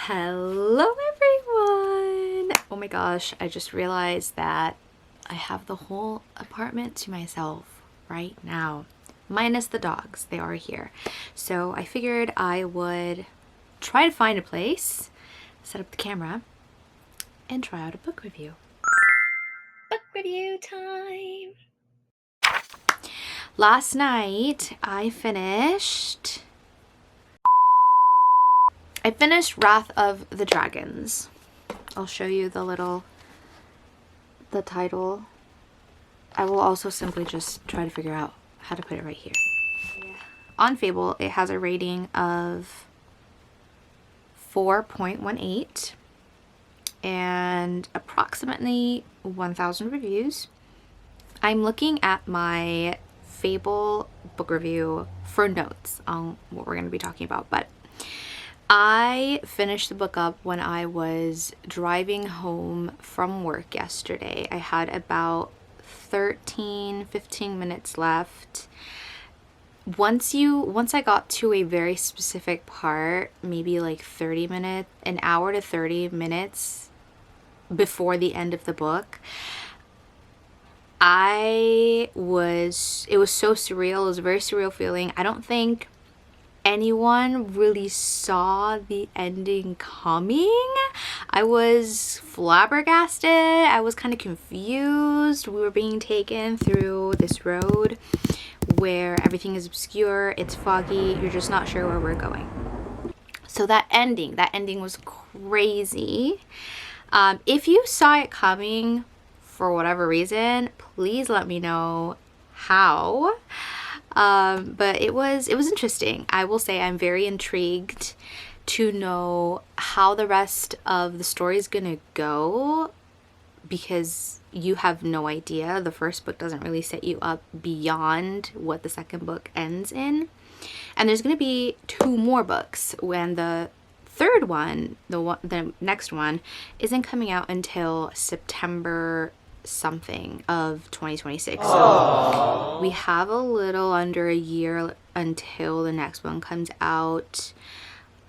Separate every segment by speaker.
Speaker 1: Hello everyone! Oh my gosh, I just realized that I have the whole apartment to myself right now, minus the dogs. They are here. So I figured I would try to find a place, set up the camera, and try out a book review. Book review time! Last night I finished Wrath of the Dragons. I'll show you the title. I will also simply just try to figure out how to put it right here. Yeah. On Fable, it has a rating of 4.18 and approximately 1,000 reviews. I'm looking at my Fable book review for notes on what we're going to be talking about, but I finished the book up when I was driving home from work yesterday. I had about 15 minutes left. Once I got to a very specific part, maybe like 30 minutes, an hour to 30 minutes before the end of the book, it was so surreal. It was a very surreal feeling. I don't think anyone really saw the ending coming. I was flabbergasted. I was kind of confused. We were being taken through this road where everything is obscure, it's foggy, you're just not sure where we're going. So that ending was crazy. If you saw it coming for whatever reason, please let me know how. But it was interesting. I will say I'm very intrigued to know how the rest of the story is gonna go, because you have no idea. The first book doesn't really set you up beyond what the second book ends in. And there's gonna be 2 more books, when the third one, the next one, isn't coming out until September something of 2026. So we have a little under a year until the next one comes out.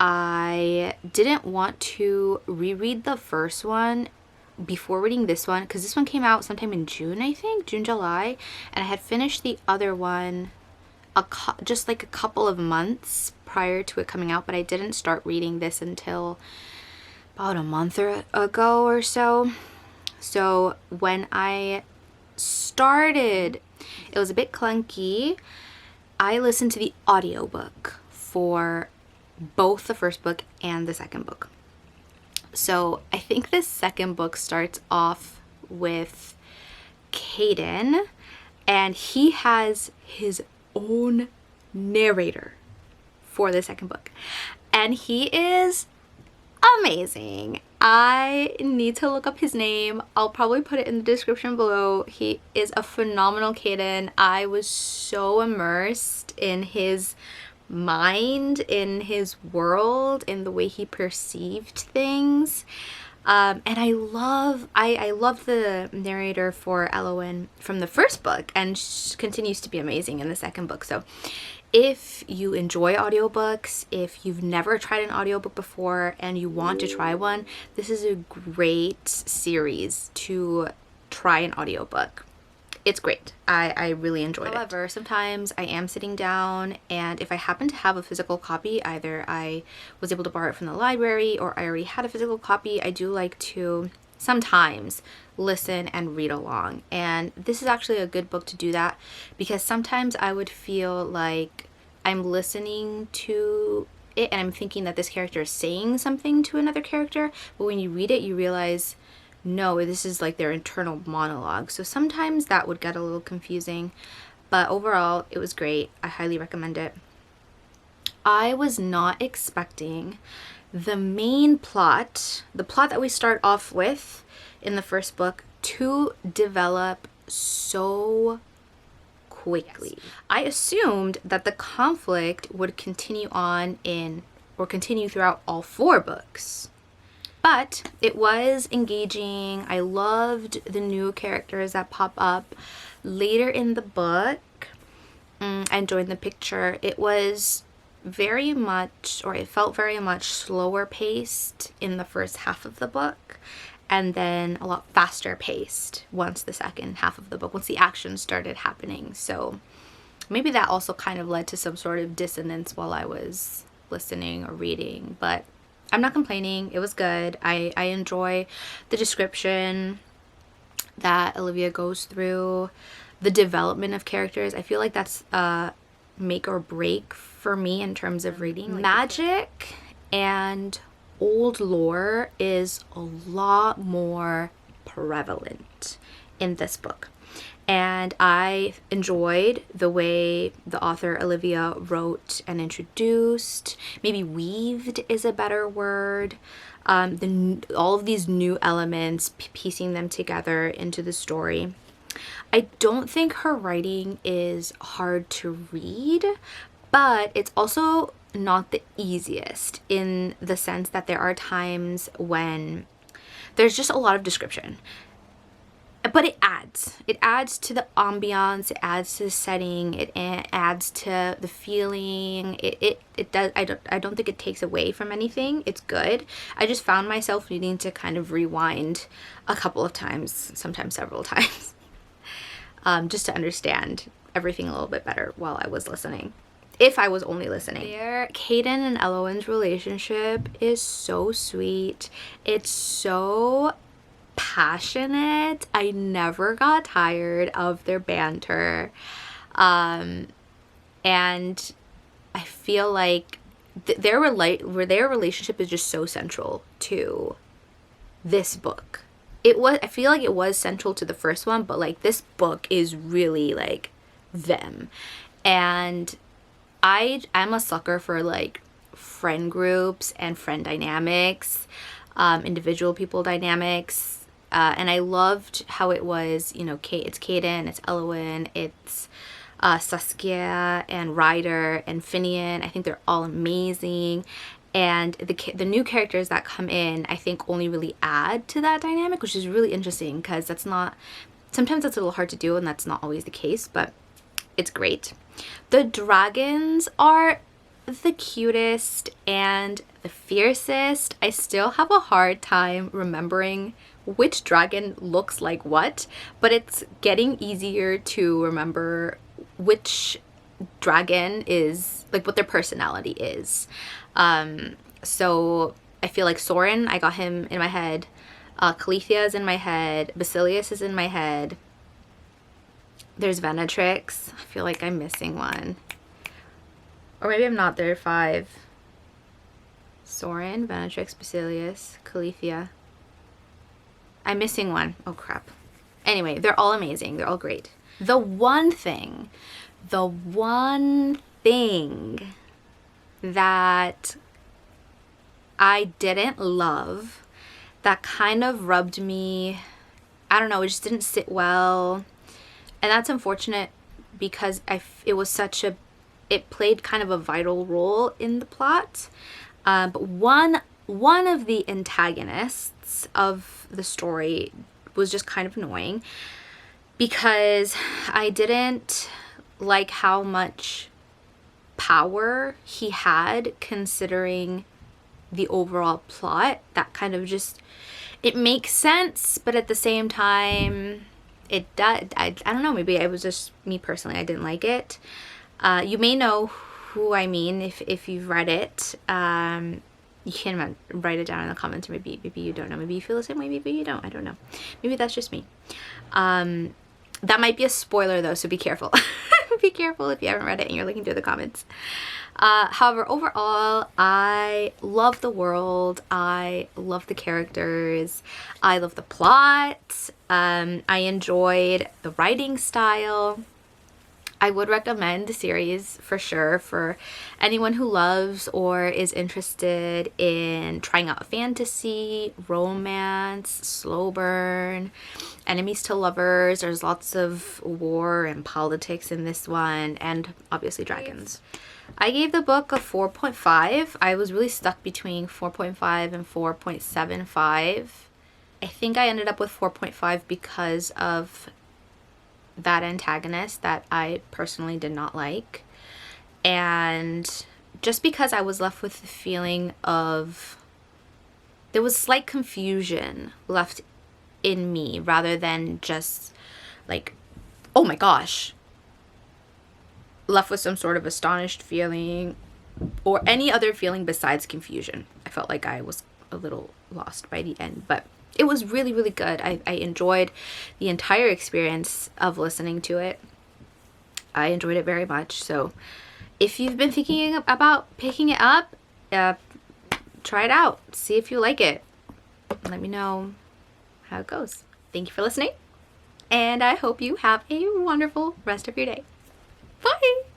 Speaker 1: I didn't want to reread the first one before reading this one, because this one came out sometime in June, I think, July, and I had finished the other one just like a couple of months prior to it coming out, but I didn't start reading this until about a month ago or so. So when I started, it was a bit clunky. I listened to the audiobook for both the first book and the second book. So I think this second book starts off with Caden, and he has his own narrator for the second book, and he is amazing. I need to look up his name. I'll probably put it in the description below. He is a phenomenal Caden. I was so immersed in his mind, in his world, in the way he perceived things. And I love the narrator for Elowen from the first book, and she continues to be amazing in the second book. So if you enjoy audiobooks, if you've never tried an audiobook before and you want to try one, this is a great series to try an audiobook. It's great. I really enjoyed it. However, sometimes I am sitting down, and if I happen to have a physical copy, either I was able to borrow it from the library or I already had a physical copy, I do like to sometimes listen and read along. And this is actually a good book to do that, because sometimes I would feel like I'm listening to it and I'm thinking that this character is saying something to another character, but when you read it, you realize, no, this is like their internal monologue. So sometimes that would get a little confusing, but overall it was great. I highly recommend it. I was not expecting the main plot, the plot that we start off with in the first book, to develop so quickly. I assumed that the conflict would continue throughout all 4 books. But it was engaging. I loved the new characters that pop up later in the book and join the picture. It was very much, or it felt very much slower paced in the first half of the book, and then a lot faster paced once the second half of the book, once the action started happening. So maybe that also kind of led to some sort of dissonance while I was listening or reading, but I'm not complaining. It was good. I enjoy the description that Olivia goes through, the development of characters. I feel like that's make or break for me in terms of reading. Like, magic and old lore is a lot more prevalent in this book, and I enjoyed the way the author Olivia wrote and introduced, maybe weaved is a better word, all of these new elements, piecing them together into the story. I don't think her writing is hard to read, but it's also not the easiest, in the sense that there are times when there's just a lot of description. But it adds to the ambiance, it adds to the setting, it adds to the feeling. It does. I don't think it takes away from anything. It's good. I just found myself needing to kind of rewind a couple of times, sometimes several times, just to understand everything a little bit better while I was listening, if I was only listening. Caden and Elowen's relationship is so sweet. It's so passionate. I never got tired of their banter, and I feel like their relationship is just so central to this book. I feel like it was central to the first one, but like this book is really like them. And I'm a sucker for like friend groups and friend dynamics, individual people dynamics. And I loved how it was, you know, it's Caden, it's Elowen, it's Saskia and Ryder and Finian. I think they're all amazing. And the new characters that come in, I think, only really add to that dynamic, which is really interesting, because sometimes that's a little hard to do, and that's not always the case, but it's great. The dragons are the cutest and the fiercest. I still have a hard time remembering which dragon looks like what, but it's getting easier to remember which dragon is, like, what their personality is. So I feel like Soren, I got him in my head. Calithia is in my head. Basilius is in my head. There's Venatrix. I feel like I'm missing one. Or maybe I'm not. There are 5. Soren, Venatrix, Basilius, Calithia. I'm missing one. Oh, crap. Anyway, they're all amazing. They're all great. The one thing that I didn't love, that kind of rubbed me, I don't know, it just didn't sit well. And that's unfortunate, because it played kind of a vital role in the plot. But one of the antagonists of the story was just kind of annoying, because I didn't like how much power he had, considering the overall plot. That kind of just, it makes sense, but at the same time, it does. I don't know, maybe it was just me personally, I didn't like it. You may know who I mean if you've read it. You can write it down in the comments, or maybe you don't know. Maybe you feel the same way, maybe you don't. I don't know. Maybe that's just me. That might be a spoiler though, so be careful. Be careful if you haven't read it and you're looking through the comments. However, overall, I love the world. I love the characters. I love the plot. I enjoyed the writing style. I would recommend the series for sure for anyone who loves or is interested in trying out fantasy, romance, slow burn, enemies to lovers. There's lots of war and politics in this one, and obviously dragons. I gave the book a 4.5. I was really stuck between 4.5 and 4.75. I think I ended up with 4.5 because of that antagonist that I personally did not like, and just because I was left with the feeling of, there was slight confusion left in me rather than just like, oh my gosh, left with some sort of astonished feeling or any other feeling besides confusion. I felt like I was a little lost by the end, but it was really, really good. I enjoyed the entire experience of listening to it. I enjoyed it very much. So if you've been thinking about picking it up, try it out. See if you like it. Let me know how it goes. Thank you for listening, and I hope you have a wonderful rest of your day. Bye!